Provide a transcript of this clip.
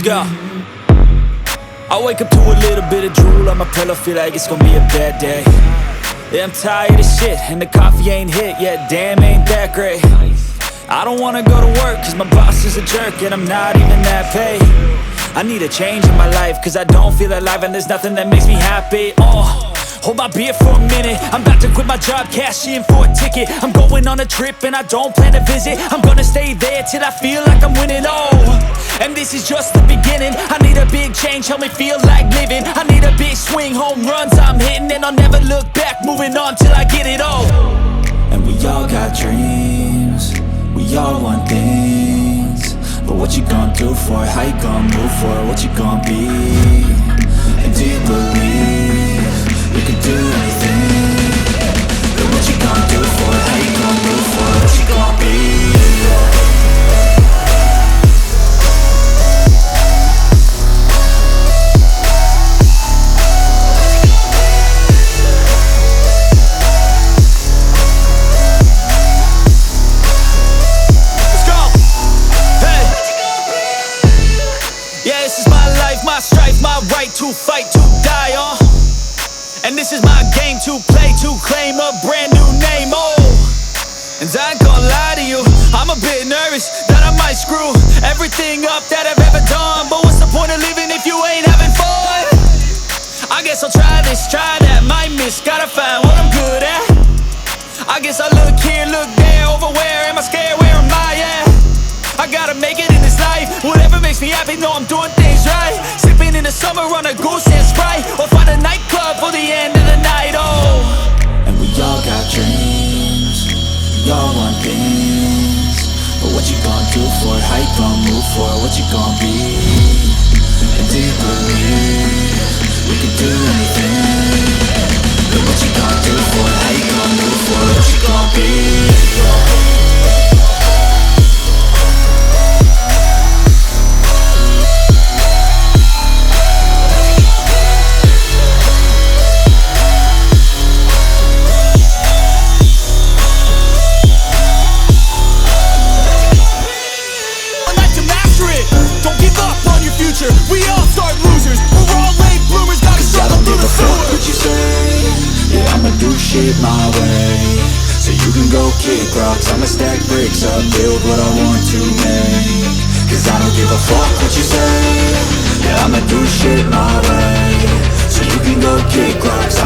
Let's go. I wake up to a little bit of drool on my pillow, feel like it's gonna be a bad day. Yeah, I'm tired of shit, and the coffee ain't hit yet, damn, ain't that great. I don't wanna go to work, cause my boss is a jerk, and I'm not even that paid. I need a change in my life, cause I don't feel alive, and there's nothing that makes me happy. Hold my beer for a minute, I'm about to quit my job, cash in for a ticket. I'm going on a trip and I don't plan to visit. I'm gonna stay there till I feel like I'm winning, and this is just the beginning. I need a big change, help me feel like living. I need a big swing, home runs I'm hitting, and I'll never look back, moving on till I get it all. And we all got dreams, we all want things, but what you gonna do for it? How you gonna move for it? What you gonna be? And do you believe you can do anything? But what you gonna do for it? How you gonna move for it? What you gonna be? Let's go! Hey! Yeah, this is my life, my strife, my right to fight, to die on. And this is my game to play, to claim a brand new name, And I ain't gonna lie to you, I'm a bit nervous that I might screw everything up that I've ever done. But what's the point of living if you ain't having fun? I guess I'll try this, try that, might miss, gotta find what I'm good at. I guess I look here, look there, over where am I scared, where am I at? I gotta make it in this life, whatever makes me happy, know I'm doing things right. Sipping in the summer on a goose and Sprite, or find a nightclub for the end of the night, And we all got dreams, we all want things, but what you gonna do for it? How you gonna move for it? What you gonna be? And do you believe we can do anything? But what you gonna do for it? How you gonna move for it? What you gonna be? We all start losers, we're all late bloomers, gotta struggle through the sewer. What you say, yeah, I'ma do shit my way, so you can go kick rocks, I'ma stack bricks up, build what I want to make. Cause I don't give a fuck what you say, yeah, I'ma do shit my way, so you can go kick rocks,